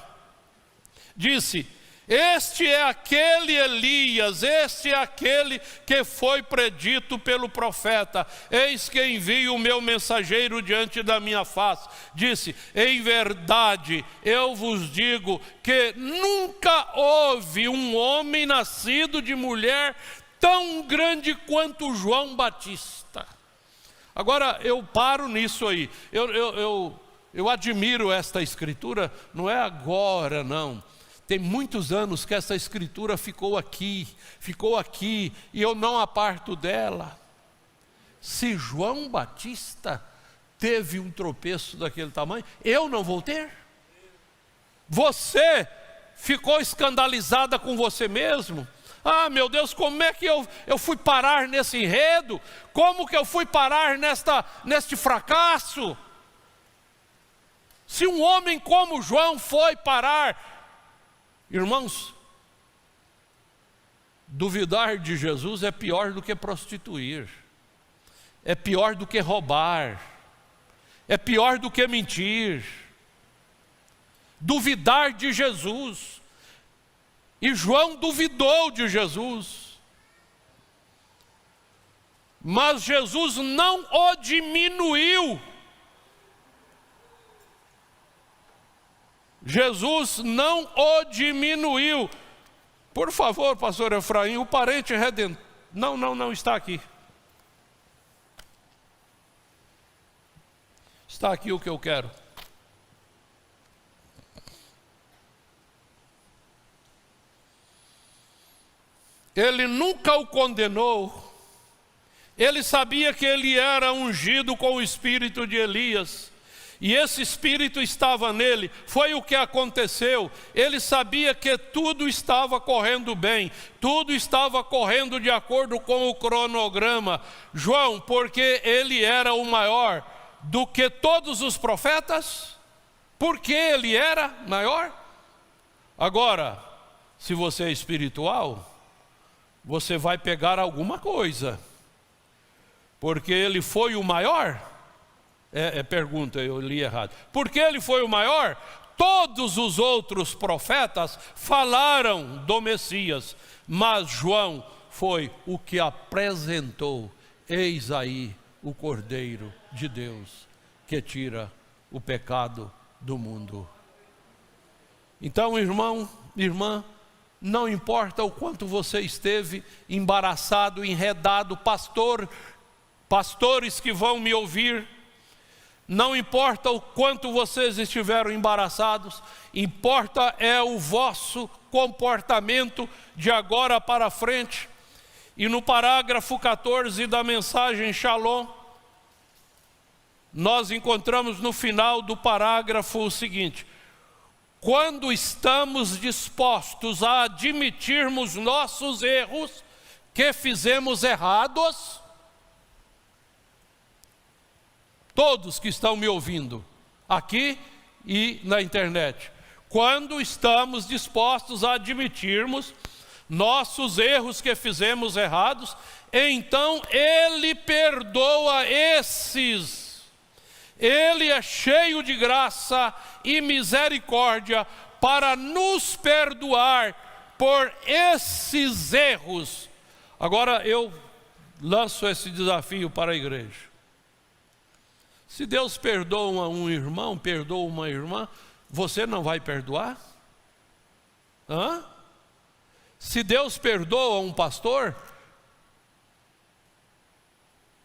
Disse: este é aquele Elias, este é aquele que foi predito pelo profeta. Eis que envio o meu mensageiro diante da minha face. Disse: em verdade, eu vos digo que nunca houve um homem nascido de mulher tão grande quanto João Batista. Agora eu paro nisso aí. Eu admiro esta escritura, não é agora não. Tem muitos anos que essa escritura ficou aqui, e eu não aparto dela. Se João Batista teve um tropeço daquele tamanho, eu não vou ter? Você ficou escandalizada com você mesmo? Ah, meu Deus, como é que eu fui parar nesse enredo? Como que eu fui parar neste fracasso? Se um homem como João foi parar... Irmãos, duvidar de Jesus é pior do que prostituir, é pior do que roubar, é pior do que mentir. Duvidar de Jesus, e João duvidou de Jesus, mas Jesus não o diminuiu. Jesus não o diminuiu. Por favor, pastor Efraim, o parente redentor. Não está aqui. Está aqui o que eu quero. Ele nunca o condenou. Ele sabia que ele era ungido com o espírito de Elias. E esse espírito estava nele. Foi o que aconteceu. Ele sabia que tudo estava correndo bem, tudo estava correndo de acordo com o cronograma. João, porque ele era o maior do que todos os profetas, porque ele era maior. Agora, se você é espiritual, você vai pegar alguma coisa, porque ele foi o maior. Pergunta, eu li errado. Porque ele foi o maior, todos os outros profetas falaram do Messias, mas João foi o que apresentou: eis aí o Cordeiro de Deus, que tira o pecado do mundo. Então, irmão, irmã, não importa o quanto você esteve embaraçado, enredado, pastores que vão me ouvir, não importa o quanto vocês estiveram embaraçados, importa é o vosso comportamento de agora para frente. E no parágrafo 14 da mensagem Shalom, nós encontramos no final do parágrafo o seguinte: quando estamos dispostos a admitirmos nossos erros, que fizemos errados, todos que estão me ouvindo, aqui e na internet, quando estamos dispostos a admitirmos nossos erros que fizemos errados, então Ele perdoa esses. Ele é cheio de graça e misericórdia para nos perdoar por esses erros. Agora eu lanço esse desafio para a igreja. Se Deus perdoa um irmão, perdoa uma irmã, você não vai perdoar? Hã? Se Deus perdoa um pastor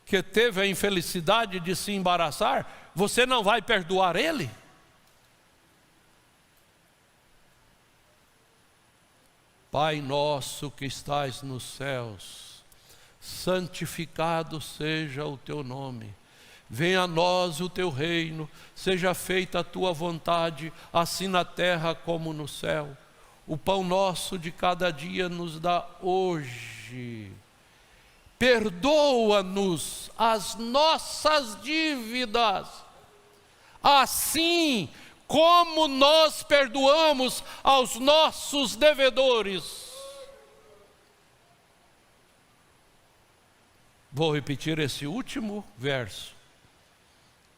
que teve a infelicidade de se embaraçar, você não vai perdoar ele? Pai nosso que estais nos céus, santificado seja o teu nome. Venha a nós o teu reino, seja feita a tua vontade, assim na terra como no céu. O pão nosso de cada dia nos dá hoje. Perdoa-nos as nossas dívidas, assim como nós perdoamos aos nossos devedores. Vou repetir esse último verso,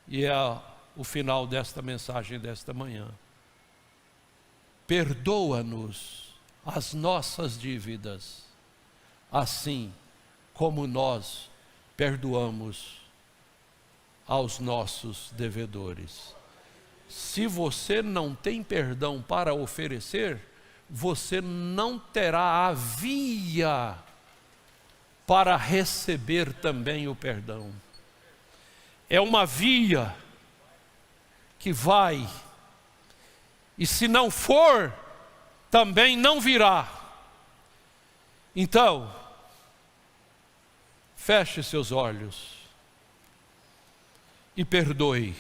e é o final desta mensagem desta manhã. Perdoa-nos as nossas dívidas, assim como nós perdoamos aos nossos devedores. Se você não tem perdão para oferecer, você não terá a via para receber também o perdão. É uma via que vai, e se não for, também não virá. Então, feche seus olhos e perdoe.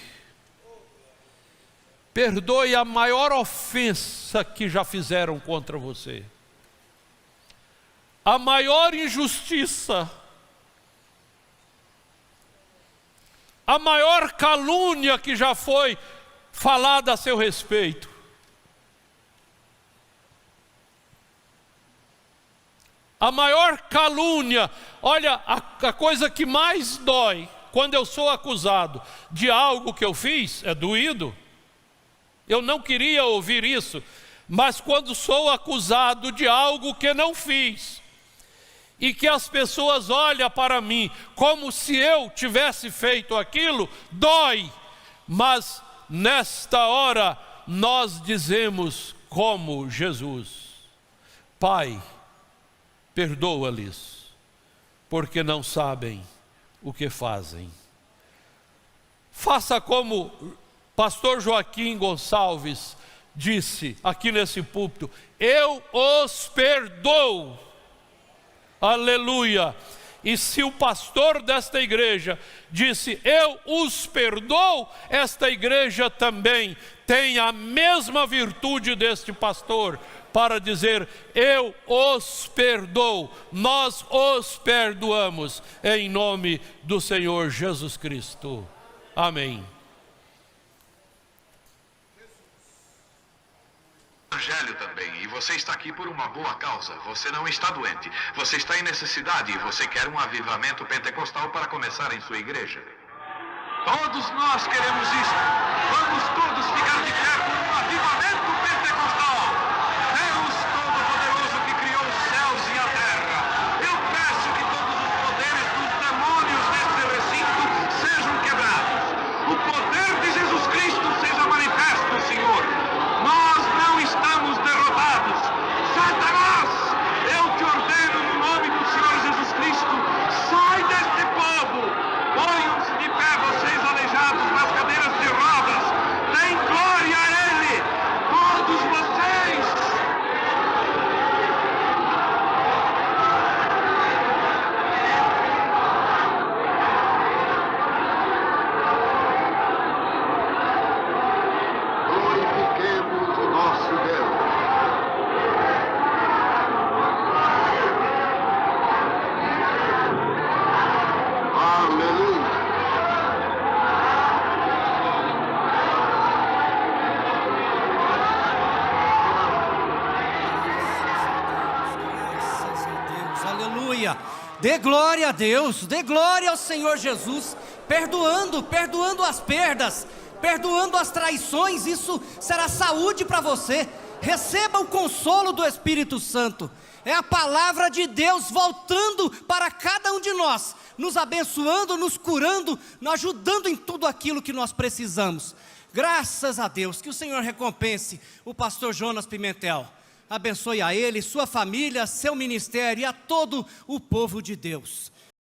Perdoe a maior ofensa que já fizeram contra você, a maior injustiça, a maior calúnia que já foi falada a seu respeito. A maior calúnia, olha, a coisa que mais dói quando eu sou acusado de algo que eu fiz, é doído. Eu não queria ouvir isso, mas quando sou acusado de algo que não fiz, e que as pessoas olham para mim como se eu tivesse feito aquilo, dói. Mas nesta hora nós dizemos como Jesus: Pai, perdoa-lhes, porque não sabem o que fazem. Faça como pastor Joaquim Gonçalves disse aqui nesse púlpito: eu os perdoo. Aleluia. E se o pastor desta igreja disse eu os perdoo, esta igreja também tem a mesma virtude deste pastor para dizer eu os perdoo, nós os perdoamos, em nome do Senhor Jesus Cristo. Amém. Evangelho também, e você está aqui por uma boa causa, você não está doente, você está em necessidade e você quer um avivamento pentecostal para começar em sua igreja. Todos nós queremos isso. Vamos todos ficar de pé por um avivamento pentecostal. Deus Todo-Poderoso que criou os céus e a terra, eu peço que todos os poderes dos demônios deste recinto sejam quebrados. Dê glória a Deus, dê glória ao Senhor Jesus, perdoando as perdas, perdoando as traições. Isso será saúde para você. Receba o consolo do Espírito Santo. É a palavra de Deus voltando para cada um de nós, nos abençoando, nos curando, nos ajudando em tudo aquilo que nós precisamos. Graças a Deus. Que o Senhor recompense o pastor Jonas Pimentel. Abençoe a ele, sua família, seu ministério e a todo o povo de Deus.